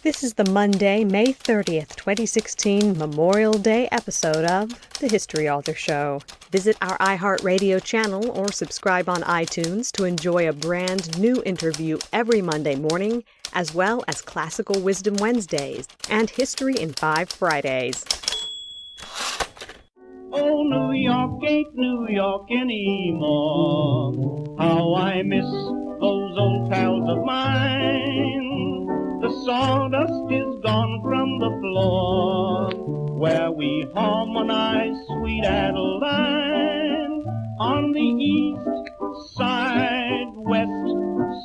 This is the Monday, May 30th, 2016 Memorial Day episode of The History Author Show. Visit our iHeartRadio channel or subscribe on iTunes to enjoy a brand new interview every Monday morning, as well as Classical Wisdom Wednesdays and History in 5 Fridays. Oh, New York ain't New York anymore. How I miss those old pals of mine. The sawdust is gone from the floor where we harmonize Sweet Adeline. On the east side, west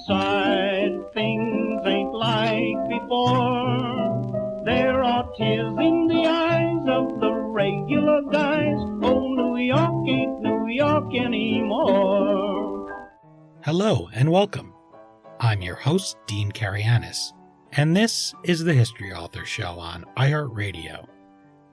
side, things ain't like before. There are tears in the eyes of the regular guys. Oh, New York ain't New York anymore. Hello and welcome. I'm your host, Dean Karayanis, and this is the History Author Show on iHeartRadio.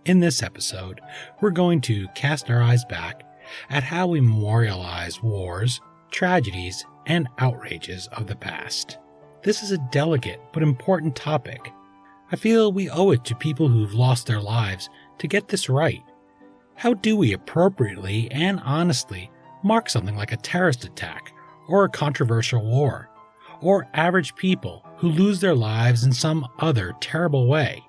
In this episode, we're going to cast our eyes back at how we memorialize wars, tragedies, and outrages of the past. This is a delicate but important topic. I feel we owe it to people who've lost their lives to get this right. How do we appropriately and honestly mark something like a terrorist attack or a controversial war, or average people who lose their lives in some other terrible way?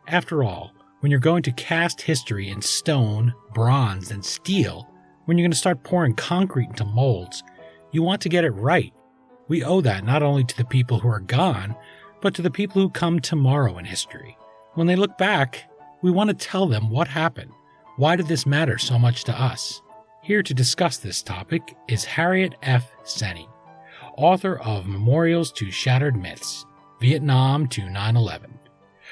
After all, when you're going to cast history in stone, bronze, and steel, when you're going to start pouring concrete into molds, you want to get it right. We owe that not only to the people who are gone, but to the people who come tomorrow in history. When they look back, we want to tell them what happened. Why did this matter so much to us? Here to discuss this topic is Harriet F. Senie, author of Memorials to Shattered Myths, Vietnam to 9/11.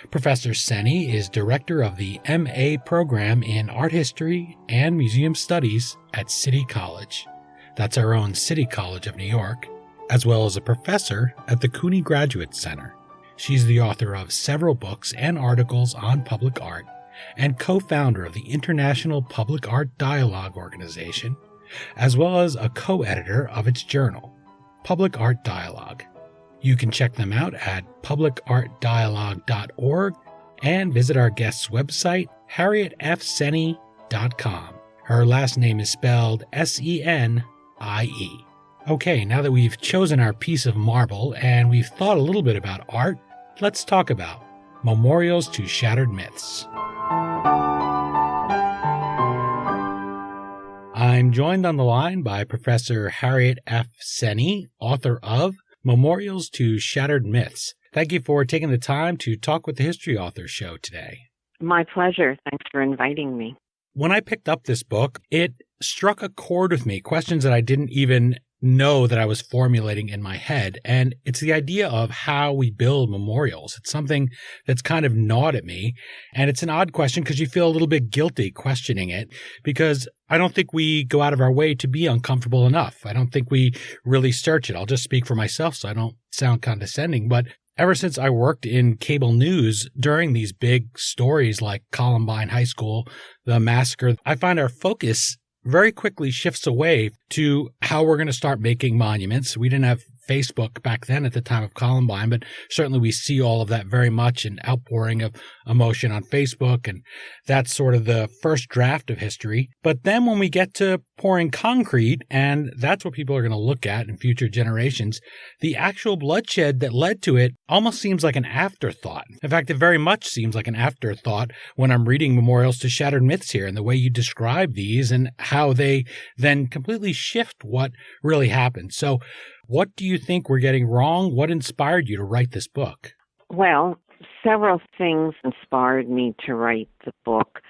Professor Senie is director of the MA program in Art History and Museum Studies at City College. That's our own City College of New York, as well as a professor at the CUNY Graduate Center. She's the author of several books and articles on public art and co-founder of the International Public Art Dialogue Organization, as well as a co-editor of its journal, Public Art Dialogue. You can check them out at publicartdialogue.org and visit our guest's website, harrietfsenie.com. Her last name is spelled Senie. Okay, now that we've chosen our piece of marble and we've thought a little bit about art, let's talk about Memorials to Shattered Myths. I'm joined on the line by Professor Harriet F. Senie, author of Memorials to Shattered Myths. Thank you for taking the time to talk with the History Author Show today. My pleasure. Thanks for inviting me. When I picked up this book, it struck a chord with me, questions that I didn't even know that I was formulating in my head. And it's the idea of how we build memorials. It's something that's kind of gnawed at me. And it's an odd question because you feel a little bit guilty questioning it, because I don't think we go out of our way to be uncomfortable enough. I don't think we really search it. I'll just speak for myself so I don't sound condescending. But ever since I worked in cable news during these big stories like Columbine High School, the massacre, I find our focus very quickly shifts away to how we're going to start making monuments. We didn't have Facebook back then at the time of Columbine, but certainly we see all of that very much, an outpouring of emotion on Facebook, and that's sort of the first draft of history. But then when we get to pouring concrete, and that's what people are going to look at in future generations, the actual bloodshed that led to it almost seems like an afterthought. In fact, it very much seems like an afterthought when I'm reading Memorials to Shattered Myths here, and the way you describe these and how they then completely shift what really happened. So what do you think we're getting wrong? What inspired you to write this book? Well, several things inspired me to write the book.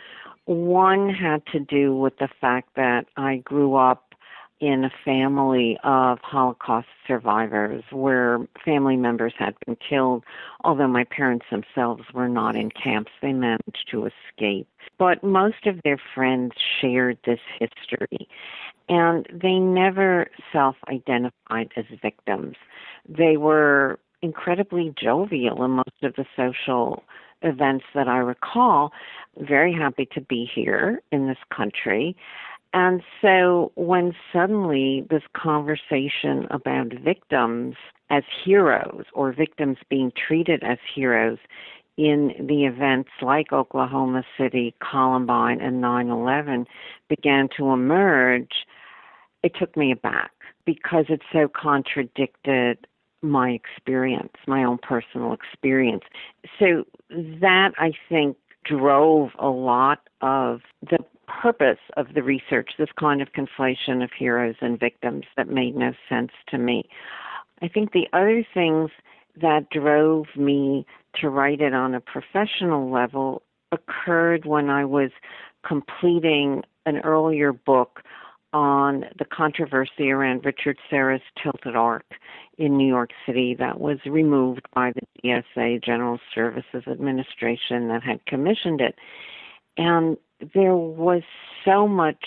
One had to do with the fact that I grew up in a family of Holocaust survivors where family members had been killed, although my parents themselves were not in camps. They managed to escape. But most of their friends shared this history, and they never self-identified as victims. They were incredibly jovial in most of the social events that I recall, very happy to be here in this country, And so when suddenly this conversation about victims as heroes or victims being treated as heroes in the events like Oklahoma City, Columbine, and 9/11 began to emerge, it took me aback because it so contradicted my experience, my own personal experience. So that, I think, drove a lot of the purpose of the research, this kind of conflation of heroes and victims that made no sense to me. I think the other things that drove me to write it on a professional level occurred when I was completing an earlier book on the controversy around Richard Serra's Tilted Arc in New York City that was removed by the GSA, General Services Administration, that had commissioned it. And there was so much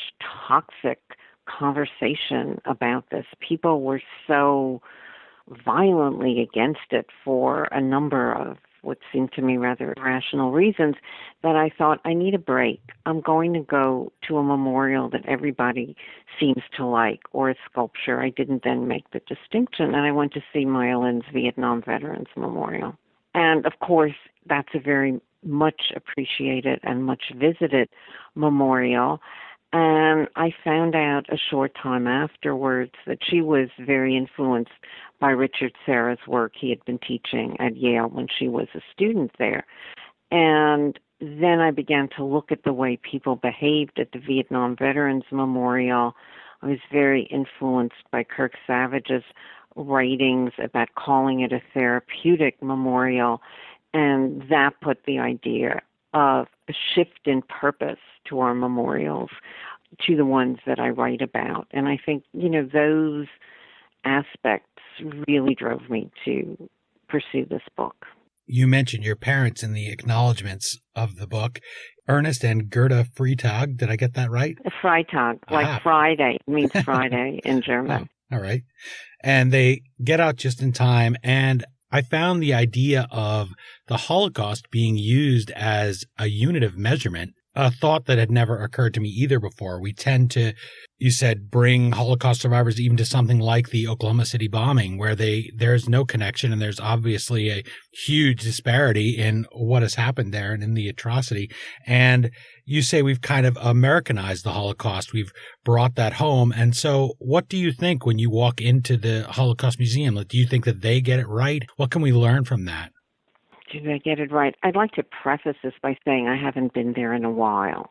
toxic conversation about this. People were so violently against it for a number of what seemed to me rather irrational reasons that I thought, I need a break. I'm going to go to a memorial that everybody seems to like, or a sculpture. I didn't then make the distinction, and I went to see Maya Lin's Vietnam Veterans Memorial. And of course, that's a very much appreciated and much visited memorial. And I found out a short time afterwards that she was very influenced by Richard Serra's work. He had been teaching at Yale when she was a student there. And then I began to look at the way people behaved at the Vietnam Veterans Memorial. I was very influenced by Kirk Savage's writings about calling it a therapeutic memorial. And that put the idea of a shift in purpose to our memorials, to the ones that I write about. And I think, those aspects really drove me to pursue this book. You mentioned your parents in the acknowledgments of the book, Ernest and Gerda Freitag. Did I get that right? Freitag, like Friday. It means Friday in German. Oh, all right. And they get out just in time. And I found the idea of the Holocaust being used as a unit of measurement, a thought that had never occurred to me either before. We tend to, you said, bring Holocaust survivors even to something like the Oklahoma City bombing, where there's no connection and there's obviously a huge disparity in what has happened there and in the atrocity. And you say we've kind of Americanized the Holocaust. We've brought that home. And so what do you think when you walk into the Holocaust Museum? Do you think that they get it right? What can we learn from that? Do they get it right? I'd like to preface this by saying I haven't been there in a while.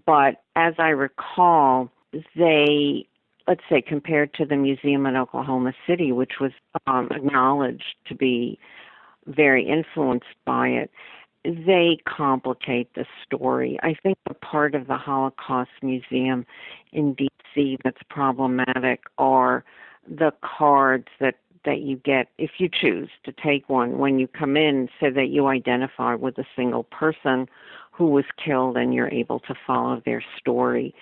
But as I recall, they, let's say, compared to the museum in Oklahoma City, which was acknowledged to be very influenced by it, they complicate the story. I think the part of the Holocaust Museum in D.C. that's problematic are the cards that you get if you choose to take one when you come in, so that you identify with a single person who was killed and you're able to follow their story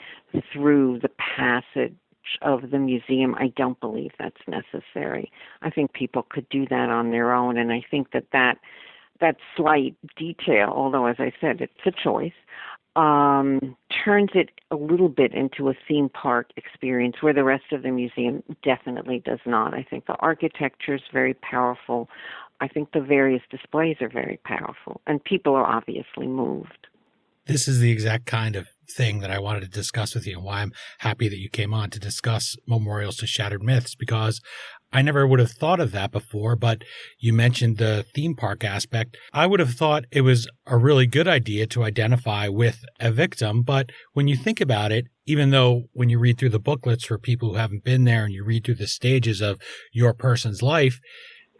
through the passage of the museum. I don't believe that's necessary. I think people could do that on their own, and I think that slight detail, although as I said, it's a choice, turns it a little bit into a theme park experience where the rest of the museum definitely does not. I think the architecture is very powerful. I think the various displays are very powerful, and people are obviously moved. This is the exact kind of thing that I wanted to discuss with you, and why I'm happy that you came on to discuss memorials to shattered myths, because I never would have thought of that before, but you mentioned the theme park aspect. I would have thought it was a really good idea to identify with a victim, but when you think about it, even though when you read through the booklets for people who haven't been there and you read through the stages of your person's life,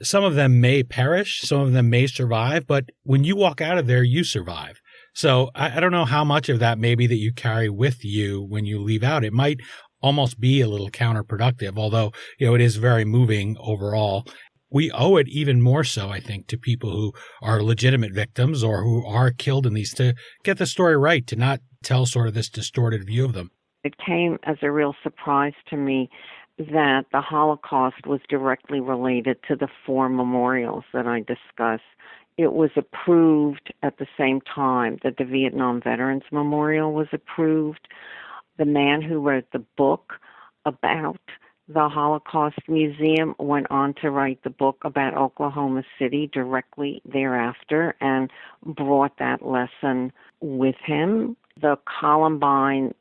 some of them may perish, some of them may survive, but when you walk out of there, you survive. So I don't know how much of that maybe that you carry with you when you leave out. It might almost be a little counterproductive, although, it is very moving overall. We owe it even more so, I think, to people who are legitimate victims or who are killed in these to get the story right, to not tell sort of this distorted view of them. It came as a real surprise to me that the Holocaust was directly related to the 4 memorials that I discuss. It was approved at the same time that the Vietnam Veterans Memorial was approved. The man who wrote the book about the Holocaust Museum went on to write the book about Oklahoma City directly thereafter and brought that lesson with him. The Columbine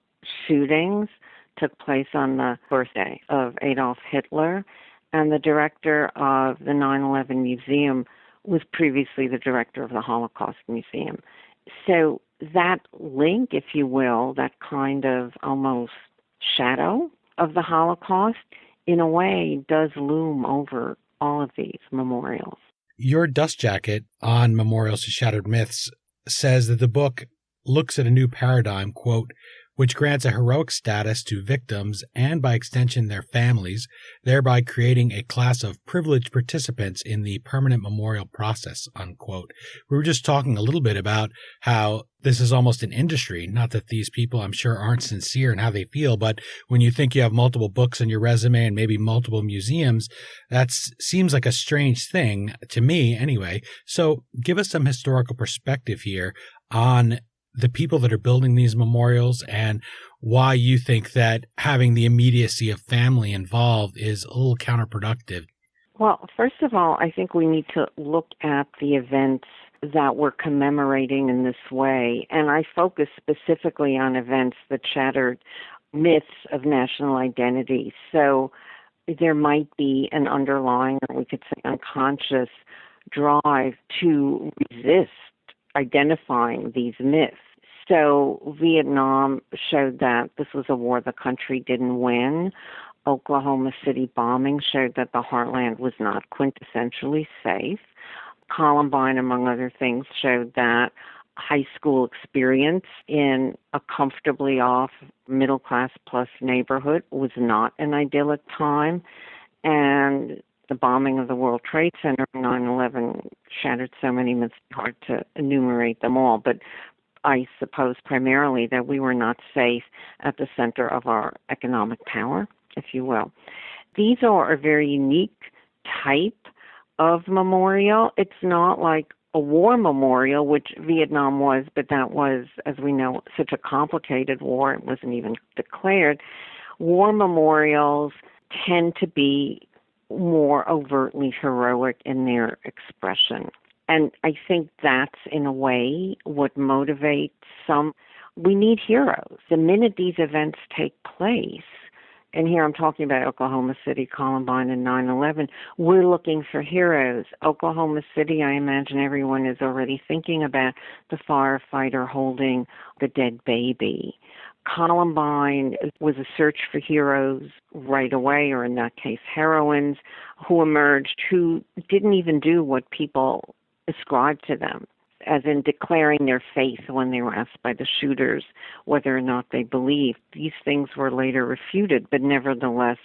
shootings took place on the birthday of Adolf Hitler, and the director of the 9/11 Museum was previously the director of the Holocaust Museum. So that link, if you will, that kind of almost shadow of the Holocaust, in a way, does loom over all of these memorials. Your dust jacket on Memorials to Shattered Myths says that the book looks at a new paradigm, quote, which grants a heroic status to victims and, by extension, their families, thereby creating a class of privileged participants in the permanent memorial process, unquote. We were just talking a little bit about how this is almost an industry, not that these people, I'm sure, aren't sincere in how they feel, but when you think you have multiple books on your resume and maybe multiple museums, that seems like a strange thing to me anyway. So give us some historical perspective here on the people that are building these memorials and why you think that having the immediacy of family involved is a little counterproductive. Well, first of all, I think we need to look at the events that we're commemorating in this way. And I focus specifically on events that shattered myths of national identity. So there might be an underlying, or we could say unconscious, drive to resist identifying these myths. So Vietnam showed that this was a war the country didn't win. Oklahoma City bombing showed that the heartland was not quintessentially safe. Columbine, among other things, showed that high school experience in a comfortably off middle-class plus neighborhood was not an idyllic time. And the bombing of the World Trade Center in 9/11 shattered so many myths, it's hard to enumerate them all. But I suppose primarily that we were not safe at the center of our economic power, if you will. These are a very unique type of memorial. It's not like a war memorial, which Vietnam was, but that was, as we know, such a complicated war, it wasn't even declared. War memorials tend to be more overtly heroic in their expression. And I think that's, in a way, what motivates some. We need heroes. The minute these events take place, and here I'm talking about Oklahoma City, Columbine, and 9/11, we're looking for heroes. Oklahoma City, I imagine everyone is already thinking about the firefighter holding the dead baby. Columbine was a search for heroes right away, or in that case, heroines, who emerged who didn't even do what people ascribed to them, as in declaring their faith when they were asked by the shooters whether or not they believed. These things were later refuted, but nevertheless,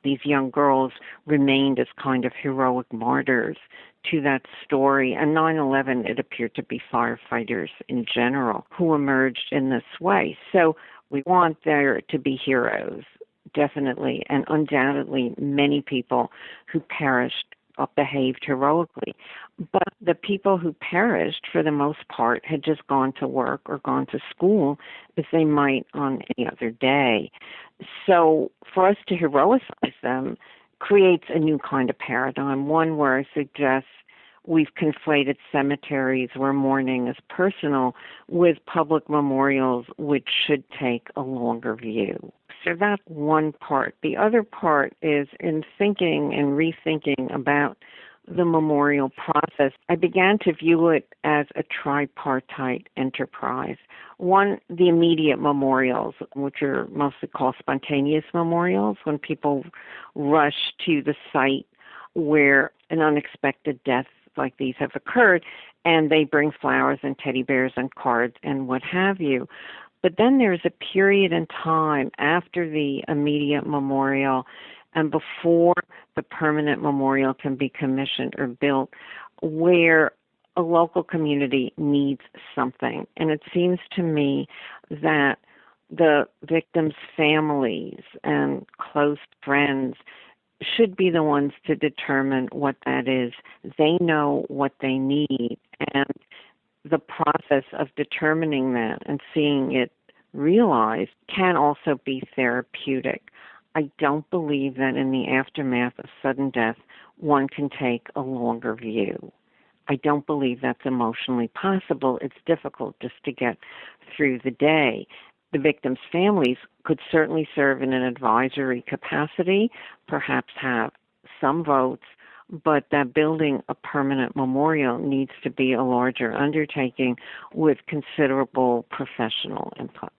these young girls remained as kind of heroic martyrs to that story. And 9/11, it appeared to be firefighters in general who emerged in this way. So we want there to be heroes, definitely, and undoubtedly many people who perished behaved heroically. But the people who perished, for the most part, had just gone to work or gone to school as they might on any other day. So for us to heroicize them creates a new kind of paradigm, one where I suggest we've conflated cemeteries where mourning is personal with public memorials, which should take a longer view. So that's one part. The other part is in thinking and rethinking about the memorial process, I began to view it as a tripartite enterprise. One, the immediate memorials, which are mostly called spontaneous memorials, when people rush to the site where an unexpected death like these have occurred, and they bring flowers and teddy bears and cards and what have you. But then there's a period in time after the immediate memorial and before the permanent memorial can be commissioned or built where a local community needs something. And it seems to me that the victims' families and close friends should be the ones to determine what that is. They know what they need, and the process of determining that and seeing it realize can also be therapeutic. I don't believe that in the aftermath of sudden death, one can take a longer view. I don't believe that's emotionally possible. It's difficult just to get through the day. The victims' families could certainly serve in an advisory capacity, perhaps have some votes, but that building a permanent memorial needs to be a larger undertaking with considerable professional input.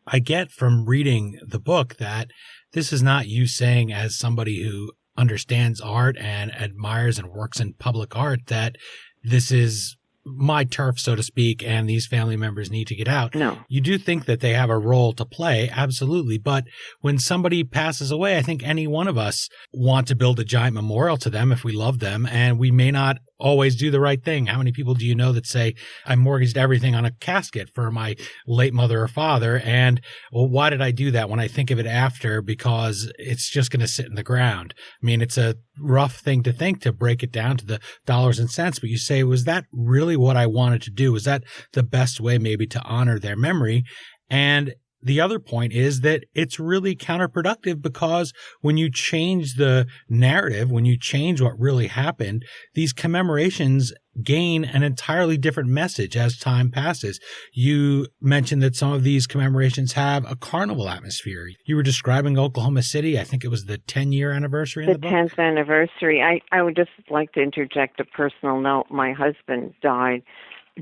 I get from reading the book that this is not you saying, as somebody who understands art and admires and works in public art, that this is my turf, so to speak, and these family members need to get out. No. You do think that they have a role to play, absolutely. But when somebody passes away, I think any one of us want to build a giant memorial to them if we love them, and we may not always do the right thing. How many people do you know that say, I mortgaged everything on a casket for my late mother or father, and well, why did I do that when I think of it after? Because it's just going to sit in the ground. I mean, it's a rough thing to think, to break it down to the dollars and cents, but you say, was that really what I wanted to do? Was that the best way maybe to honor their memory? And the other point is that it's really counterproductive, because when you change the narrative, when you change what really happened, these commemorations gain an entirely different message as time passes. You mentioned that some of these commemorations have a carnival atmosphere. You were describing Oklahoma City. I think it was the 10-year anniversary in the book. The 10th anniversary. I would just like to interject a personal note. My husband died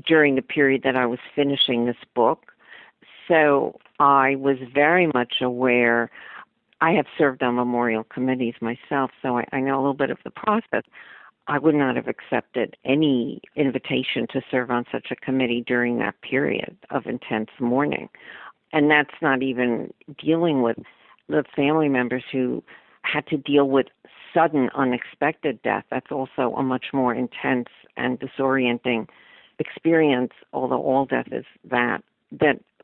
during the period that I was finishing this book. So I was very much aware. I have served on memorial committees myself, so I know a little bit of the process. I would not have accepted any invitation to serve on such a committee during that period of intense mourning. And that's not even dealing with the family members who had to deal with sudden, unexpected death. That's also a much more intense and disorienting experience, although all death is that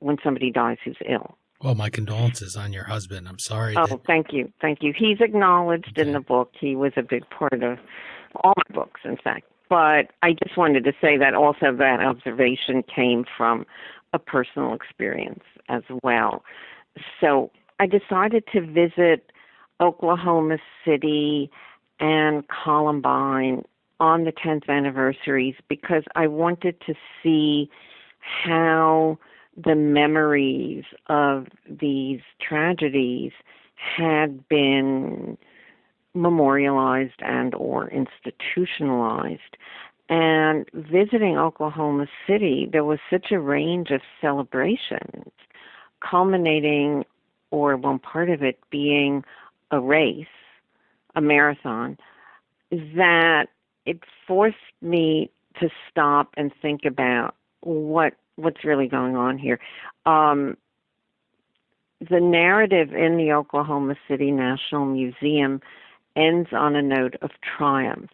when somebody dies who's ill. Well, my condolences on your husband. I'm sorry. Thank you. Thank you. He's acknowledged in the book. He was a big part of all my books, in fact. But I just wanted to say that also that observation came from a personal experience as well. So I decided to visit Oklahoma City and Columbine on the 10th anniversaries because I wanted to see how the memories of these tragedies had been memorialized and or institutionalized. And visiting Oklahoma City, there was such a range of celebrations, culminating, or one part of it being a race, a marathon, that it forced me to stop and think about what's really going on here. The narrative in the Oklahoma City National Museum ends on a note of triumph.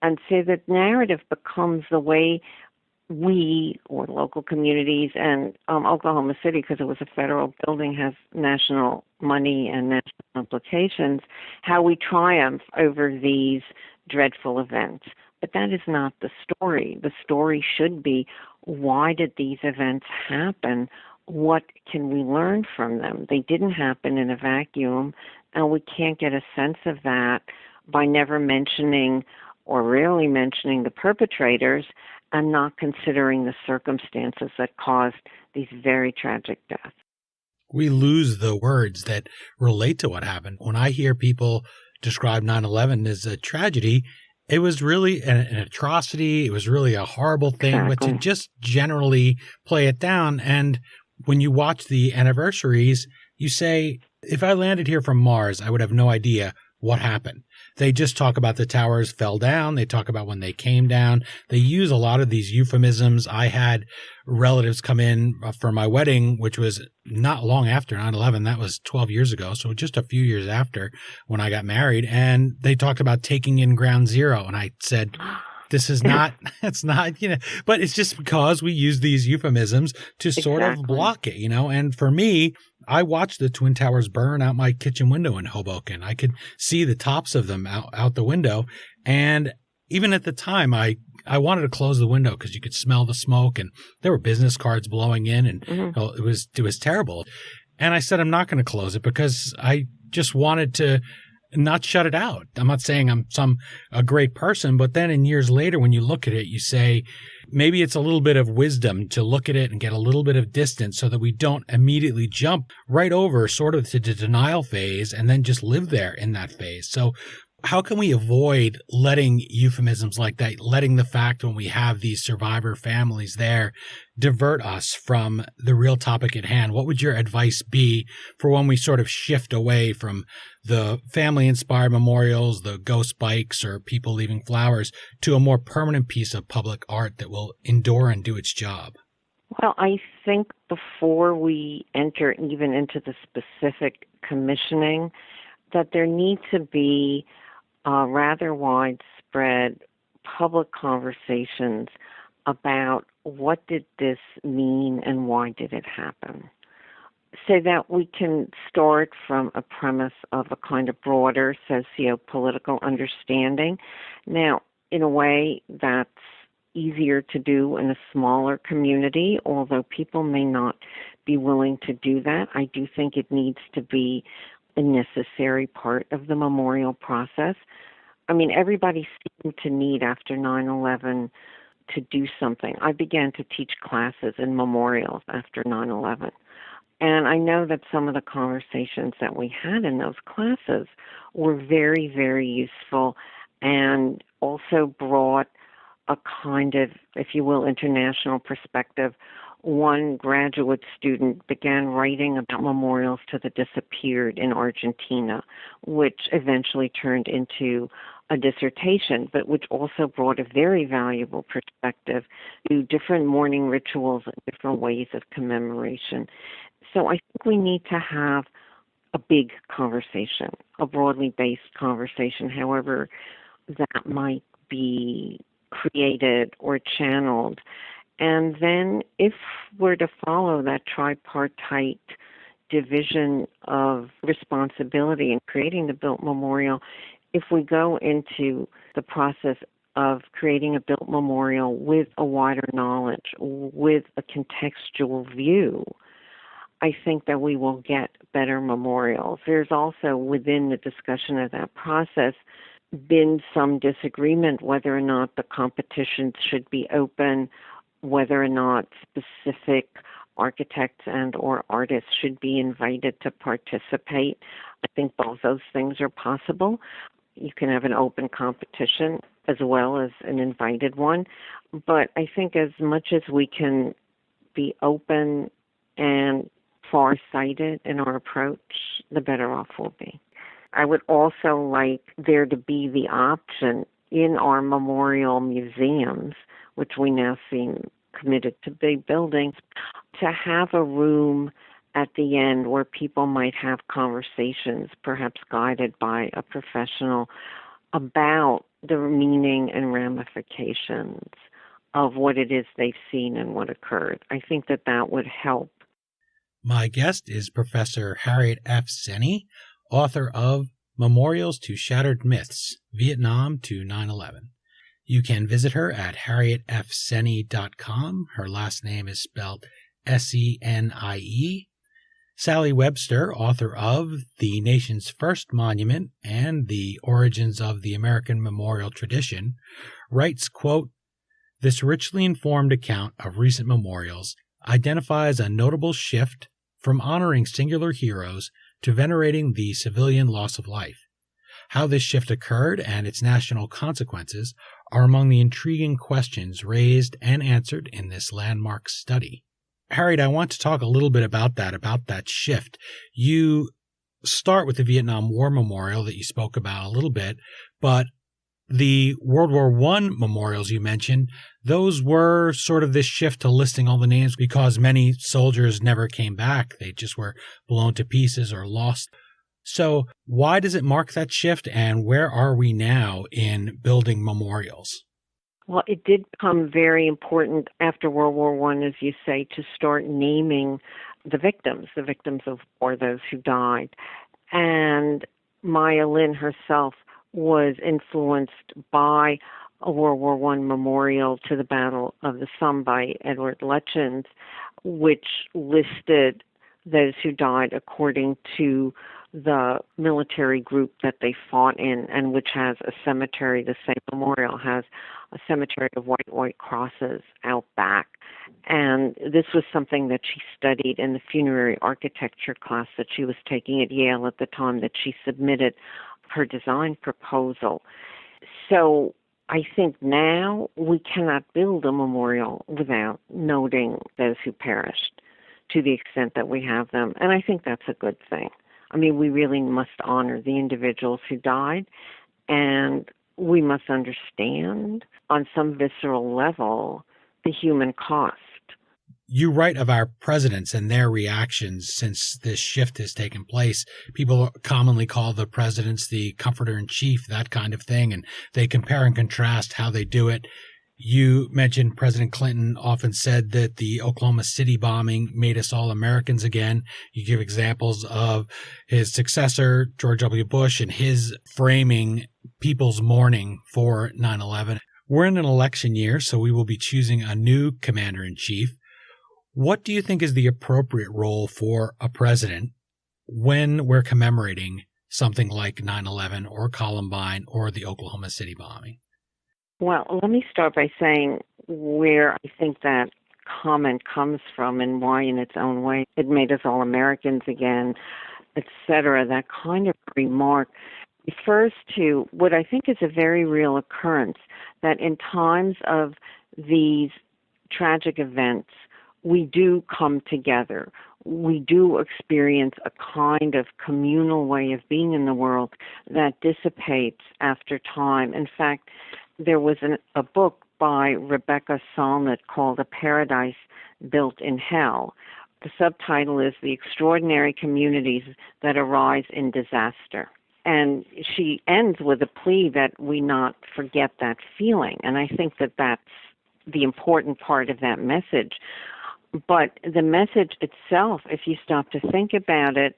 And so the narrative becomes the way we, or local communities, and Oklahoma City, because it was a federal building, has national money and national implications, how we triumph over these dreadful events. But that is not the story. The story should be, why did these events happen? What can we learn from them? They didn't happen in a vacuum, and we can't get a sense of that by never mentioning or rarely mentioning the perpetrators and not considering the circumstances that caused these very tragic deaths. We lose the words that relate to what happened. When I hear people describe 9/11 as a tragedy, it was really an atrocity. It was really a horrible thing, Exactly. But to just generally play it down. And when you watch the anniversaries, you say, if I landed here from Mars, I would have no idea what happened. They just talk about the towers fell down. They talk about when they came down. They use a lot of these euphemisms. I had relatives come in for my wedding, which was not long after 9/11. That was 12 years ago. So just a few years after when I got married. And they talked about taking in ground zero. And I said, this is not, it's not, but it's just because we use these euphemisms to sort of block it, and for me, I watched the Twin Towers burn out my kitchen window in Hoboken. I could see the tops of them out the window. And even at the time, I I wanted to close the window because you could smell the smoke, and there were business cards blowing in, and it was terrible. And I said, I'm not going to close it because I just wanted to not shut it out. I'm not saying I'm a great person, but then in years later, when you look at it, you say, maybe it's a little bit of wisdom to look at it and get a little bit of distance so that we don't immediately jump right over sort of to the denial phase and then just live there in that phase. So how can we avoid letting euphemisms like that, letting the fact when we have these survivor families there divert us from the real topic at hand? What would your advice be for when we sort of shift away from the family-inspired memorials, the ghost bikes, or people leaving flowers, to a more permanent piece of public art that will endure and do its job? Well, I think before we enter even into the specific commissioning, that there need to be rather widespread public conversations about what did this mean and why did it happen, so that we can start from a premise of a kind of broader socio-political understanding. Now, in a way, that's easier to do in a smaller community, although people may not be willing to do that. I do think it needs to be a necessary part of the memorial process. I mean, everybody seemed to need after 9/11 to do something. I began to teach classes in memorials after 9/11. And I know that some of the conversations that we had in those classes were very, very useful and also brought a kind of, if you will, international perspective. One graduate student began writing about memorials to the disappeared in Argentina, which eventually turned into a dissertation, but which also brought a very valuable perspective to different mourning rituals and different ways of commemoration. So I think we need to have a big conversation, a broadly based conversation, however that might be created or channeled. And then if we're to follow that tripartite division of responsibility in creating the built memorial, if we go into the process of creating a built memorial with a wider knowledge, with a contextual view, I think that we will get better memorials. There's also, within the discussion of that process, been some disagreement whether or not the competitions should be open, whether or not specific architects and or artists should be invited to participate. I think both those things are possible. You can have an open competition as well as an invited one. But I think as much as we can be open and far-sighted in our approach, the better off we'll be. I would also like there to be the option in our memorial museums, which we now seem committed to big buildings, to have a room at the end where people might have conversations, perhaps guided by a professional, about the meaning and ramifications of what it is they've seen and what occurred. I think that that would help. My guest is Professor Harriet F. Senie, author of Memorials to Shattered Myths, Vietnam to 9/11. You can visit her at harrietfsenie.com. Her last name is spelled Senie. Sally Webster, author of The Nation's First Monument and The Origins of the American Memorial Tradition, writes, quote, "This richly informed account of recent memorials identifies a notable shift from honoring singular heroes to venerating the civilian loss of life. How this shift occurred and its national consequences are among the intriguing questions raised and answered in this landmark study." Harriet, I want to talk a little bit about that shift. You start with the Vietnam War Memorial that you spoke about a little bit, but the World War I memorials you mentioned, those were sort of this shift to listing all the names because many soldiers never came back. They just were blown to pieces or lost. So why does it mark that shift, and where are we now in building memorials? Well, it did become very important after World War I, as you say, to start naming the victims of war, those who died. And Maya Lin herself was influenced by a World War One memorial to the Battle of the Somme by Edward Lutyens, which listed those who died according to the military group that they fought in, and which has a cemetery. The same memorial has a cemetery of white crosses out back. And this was something that she studied in the funerary architecture class that she was taking at Yale at the time that she submitted her design proposal. So I think now we cannot build a memorial without noting those who perished to the extent that we have them. And I think that's a good thing. I mean, we really must honor the individuals who died, and we must understand on some visceral level the human cost. You write of our presidents and their reactions since this shift has taken place. People commonly call the presidents the comforter in chief, that kind of thing, and they compare and contrast how they do it. You mentioned President Clinton often said that the Oklahoma City bombing made us all Americans again. You give examples of his successor, George W. Bush, and his framing people's mourning for 9/11. We're in an election year, so we will be choosing a new commander-in-chief. What do you think is the appropriate role for a president when we're commemorating something like 9/11 or Columbine or the Oklahoma City bombing? Well, let me start by saying where I think that comment comes from and why in its own way it made us all Americans again, etc. That kind of remark refers to what I think is a very real occurrence, that in times of these tragic events, we do come together. We do experience a kind of communal way of being in the world that dissipates after time. In fact, there was a book by Rebecca Solnit called A Paradise Built in Hell. The subtitle is The Extraordinary Communities That Arise in Disaster. And she ends with a plea that we not forget that feeling. And I think that that's the important part of that message. But the message itself, if you stop to think about it,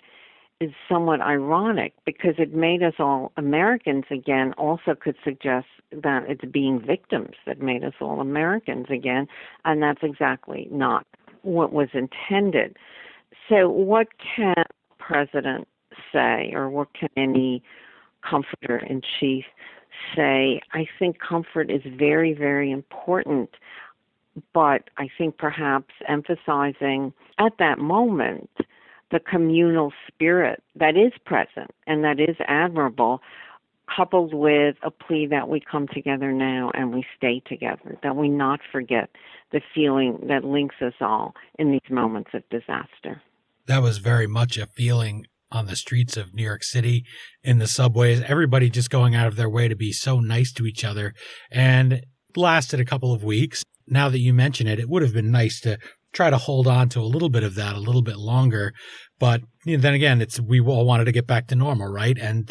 is somewhat ironic because it made us all Americans again, also could suggest that it's being victims that made us all Americans again, and that's exactly not what was intended. So what can a president say, or what can any comforter-in-chief say? I think comfort is very, very important, but I think perhaps emphasizing at that moment the communal spirit that is present and that is admirable, coupled with a plea that we come together now and we stay together, that we not forget the feeling that links us all in these moments of disaster. That was very much a feeling on the streets of New York City, in the subways, everybody just going out of their way to be so nice to each other. And it lasted a couple of weeks. Now that you mention it, it would have been nice to try to hold on to a little bit of that a little bit longer. But then again, we all wanted to get back to normal, right? And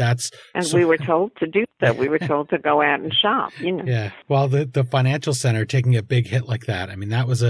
we were told to do so. We were told to go out and shop, Yeah. Well, the financial center taking a big hit like that, I mean, that was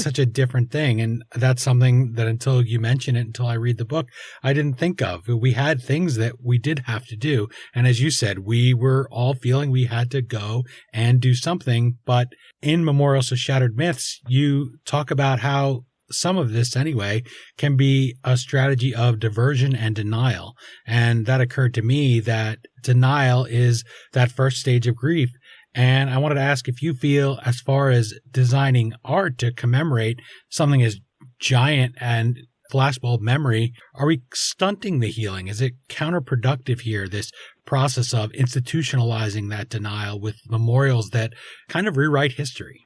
such a different thing. And that's something that until you mention it, until I read the book, I didn't think of. We had things that we did have to do. And as you said, we were all feeling we had to go and do something. But in Memorials to Shattered Myths, you talk about how some of this anyway can be a strategy of diversion and denial. And that occurred to me that denial is that first stage of grief. And I wanted to ask if you feel, as far as designing art to commemorate something as giant and flashbulb memory, are we stunting the healing? Is it counterproductive here, this process of institutionalizing that denial with memorials that kind of rewrite history?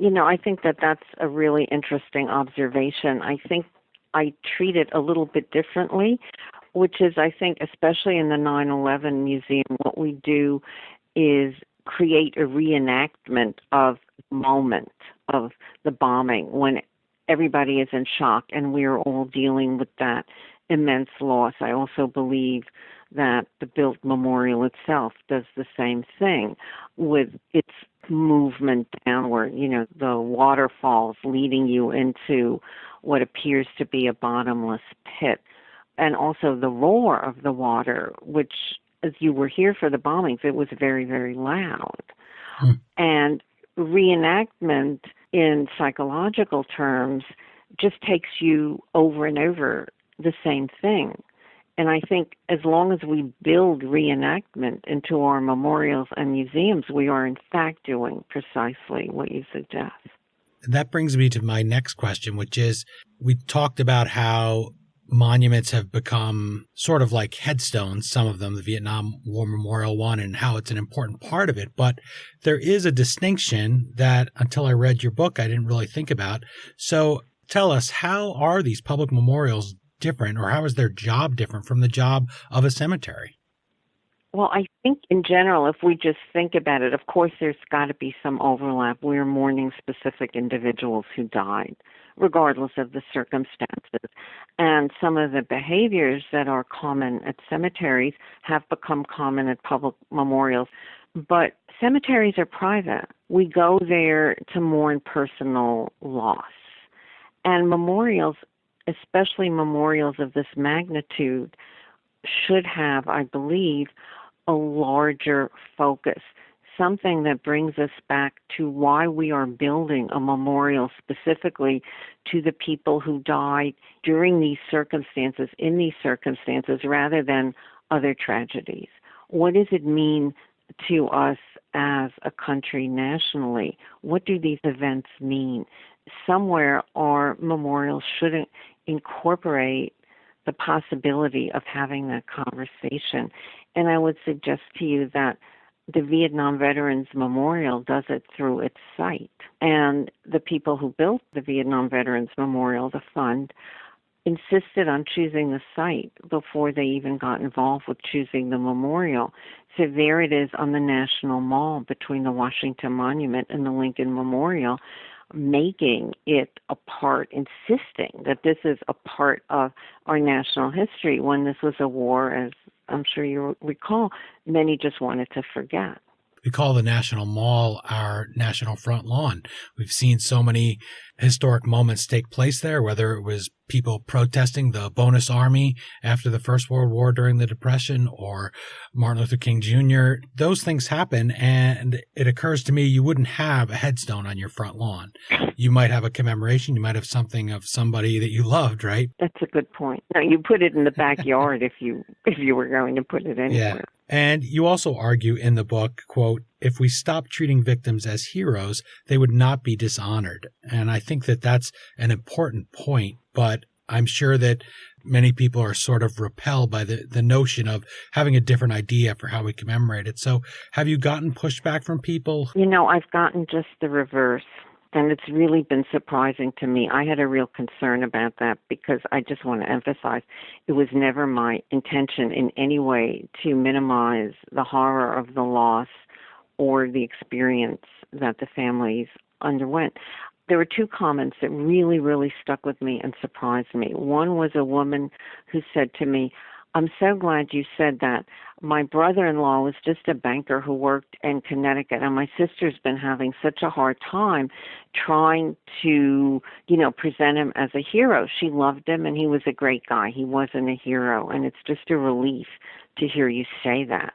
I think that that's a really interesting observation. I think I treat it a little bit differently, which is, I think, especially in the 9/11 Museum, what we do is create a reenactment of the moment of the bombing when everybody is in shock and we're all dealing with that immense loss. I also believe that the built memorial itself does the same thing with its movement downward, the waterfalls leading you into what appears to be a bottomless pit. And also the roar of the water, which, as you were here for the bombings, it was very, very loud. And reenactment in psychological terms just takes you over and over the same thing. And I think as long as we build reenactment into our memorials and museums, we are in fact doing precisely what you suggest. That brings me to my next question, which is, we talked about how monuments have become sort of like headstones, some of them, the Vietnam War Memorial one, and how it's an important part of it. But there is a distinction that until I read your book, I didn't really think about. So tell us, how are these public memorials different, or how is their job different from the job of a cemetery? Well, I think in general, if we just think about it, of course, there's got to be some overlap. We're mourning specific individuals who died, regardless of the circumstances. And some of the behaviors that are common at cemeteries have become common at public memorials. But cemeteries are private. We go there to mourn personal loss. And memorials, especially memorials of this magnitude, should have, I believe, a larger focus, something that brings us back to why we are building a memorial specifically to the people who died during these circumstances, in these circumstances, rather than other tragedies. What does it mean to us as a country nationally? What do these events mean? Somewhere our memorials should incorporate the possibility of having that conversation. And I would suggest to you that the Vietnam Veterans Memorial does it through its site. And the people who built the Vietnam Veterans Memorial, the fund, insisted on choosing the site before they even got involved with choosing the memorial. So there it is on the National Mall between the Washington Monument and the Lincoln Memorial, making it a part, insisting that this is a part of our national history, when this was a war, as I'm sure you recall, many just wanted to forget. We call the National Mall our national front lawn. We've seen so many historic moments take place there, whether it was people protesting the bonus army after the First World War during the Depression, or Martin Luther King Jr. Those things happen, and it occurs to me you wouldn't have a headstone on your front lawn. You might have a commemoration. You might have something of somebody that you loved, right? That's a good point. No, you put it in the backyard if you were going to put it anywhere. Yeah. And you also argue in the book, quote, if we stop treating victims as heroes, they would not be dishonored. And I think that that's an important point, but I'm sure that many people are sort of repelled by the notion of having a different idea for how we commemorate it. So have you gotten pushback from people? You know, I've gotten just the reverse. And it's really been surprising to me. I had a real concern about that, because I just want to emphasize it was never my intention in any way to minimize the horror of the loss or the experience that the families underwent. There were two comments that really, really stuck with me and surprised me. One was a woman who said to me, "I'm so glad you said that. My brother-in-law was just a banker who worked in Connecticut, and my sister's been having such a hard time trying to, present him as a hero. She loved him, and he was a great guy. He wasn't a hero, and it's just a relief to hear you say that."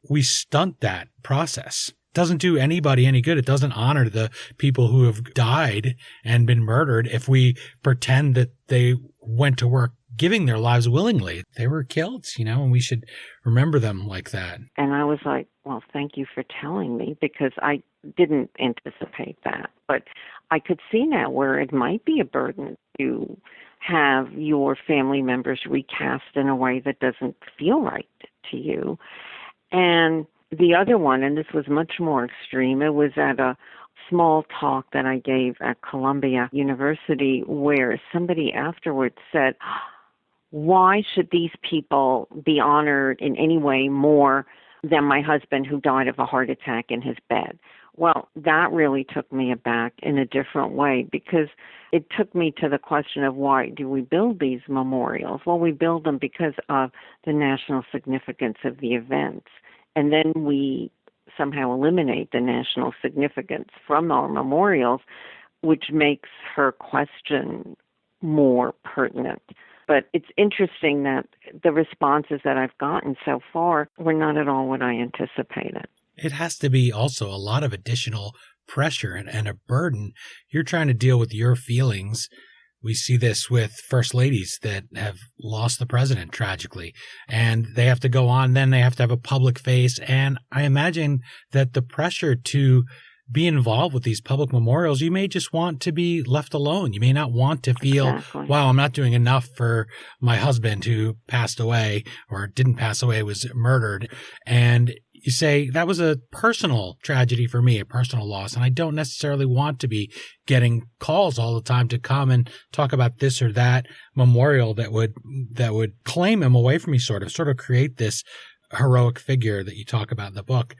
We stunt that process. Doesn't do anybody any good. It doesn't honor the people who have died and been murdered if we pretend that they went to work giving their lives willingly. They were killed, and we should remember them like that. And I was like, well, thank you for telling me, because I didn't anticipate that. But I could see now where it might be a burden to have your family members recast in a way that doesn't feel right to you. And the other one, and this was much more extreme, it was at a small talk that I gave at Columbia University, where somebody afterwards said, "Why should these people be honored in any way more than my husband who died of a heart attack in his bed?" Well, that really took me aback in a different way, because it took me to the question of, why do we build these memorials? Well, we build them because of the national significance of the events. And then we somehow eliminate the national significance from our memorials, which makes her question more pertinent. But it's interesting that the responses that I've gotten so far were not at all what I anticipated. it has to be also a lot of additional pressure and a burden. You're trying to deal with your feelings. We see this with first ladies that have lost the president tragically, and they have to go on. Then they have to have a public face. And I imagine that the pressure to be involved with these public memorials, you may just want to be left alone. You may not want to feel, Exactly. wow, I'm not doing enough for my husband who passed away or didn't pass away, was murdered. And you say, that was a personal tragedy for me, a personal loss. And I don't necessarily want to be getting calls all the time to come and talk about this or that memorial that would claim him away from me, sort of create this heroic figure that you talk about in the book.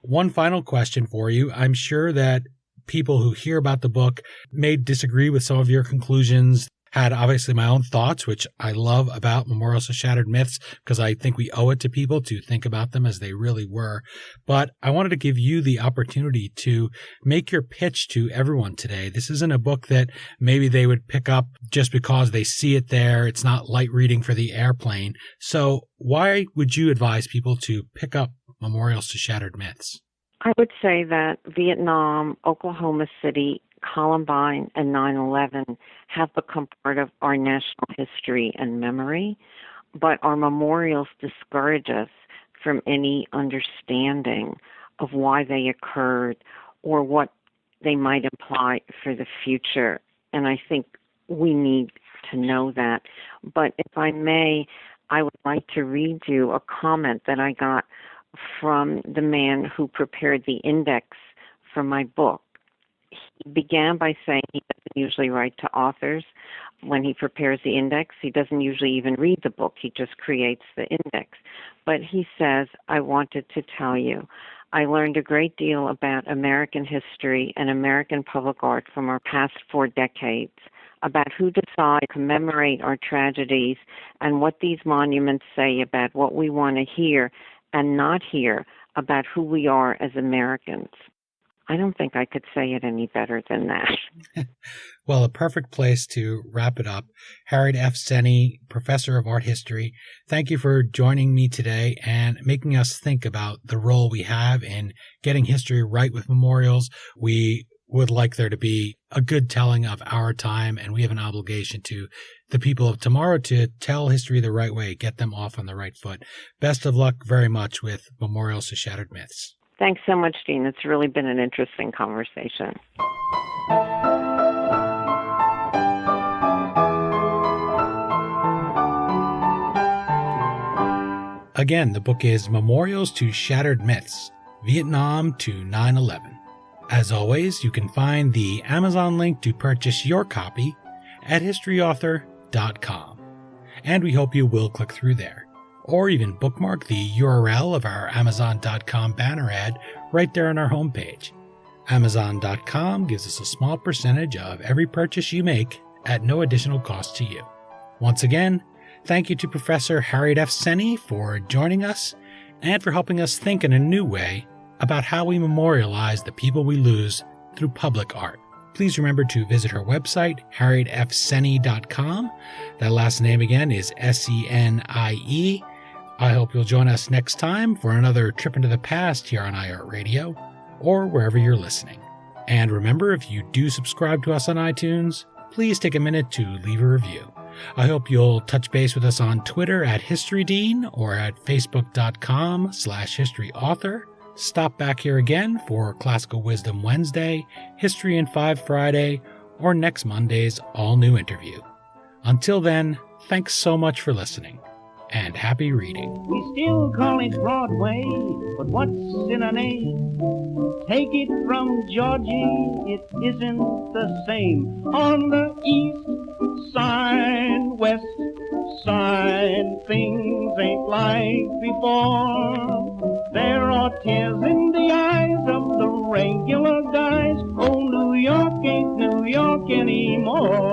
One final question for you. I'm sure that people who hear about the book may disagree with some of your conclusions. Had obviously my own thoughts, which I love about Memorials to Shattered Myths, because I think we owe it to people to think about them as they really were. But I wanted to give you the opportunity to make your pitch to everyone today. This isn't a book that maybe they would pick up just because they see it there. It's not light reading for the airplane. So why would you advise people to pick up Memorials to Shattered Myths? I would say that Vietnam, Oklahoma City, Columbine, and 9/11 have become part of our national history and memory, but our memorials discourage us from any understanding of why they occurred or what they might imply for the future. And I think we need to know that. But if I may, I would like to read you a comment that I got from the man who prepared the index for my book. He began by saying he doesn't usually write to authors when he prepares the index. He doesn't usually even read the book. He just creates the index. But he says, I wanted to tell you, I learned a great deal about American history and American public art from our past 4 decades, about who decide to commemorate our tragedies and what these monuments say about what we want to hear and not hear about who we are as Americans. I don't think I could say it any better than that. Well, a perfect place to wrap it up. Harriet F. Senie, Professor of Art History, thank you for joining me today and making us think about the role we have in getting history right with memorials. We would like there to be a good telling of our time, and we have an obligation to the people of tomorrow to tell history the right way, get them off on the right foot. Best of luck very much with Memorials to Shattered Myths. Thanks so much, Dean. It's really been an interesting conversation. Again, the book is Memorials to Shattered Myths, Vietnam to 9/11. As always, you can find the Amazon link to purchase your copy at historyauthor.com. And we hope you will click through there, or even bookmark the URL of our Amazon.com banner ad right there on our homepage. Amazon.com gives us a small percentage of every purchase you make at no additional cost to you. Once again, thank you to Professor Harriet F. Senie for joining us and for helping us think in a new way about how we memorialize the people we lose through public art. Please remember to visit her website, harrietfsenie.com. That last name again is Senie. I hope you'll join us next time for another trip into the past here on iHeartRadio or wherever you're listening. And remember, if you do subscribe to us on iTunes, please take a minute to leave a review. I hope you'll touch base with us on Twitter at HistoryDean or at facebook.com/historyauthor. Stop back here again for Classical Wisdom Wednesday, History in 5 Friday, or next Monday's all-new interview. Until then, thanks so much for listening, and happy reading. We still call it Broadway, but what's in a name? Take it from Georgie, it isn't the same. On the east side, west side, things ain't like before. There are tears in the eyes of the regular guys. Oh, New York ain't New York anymore.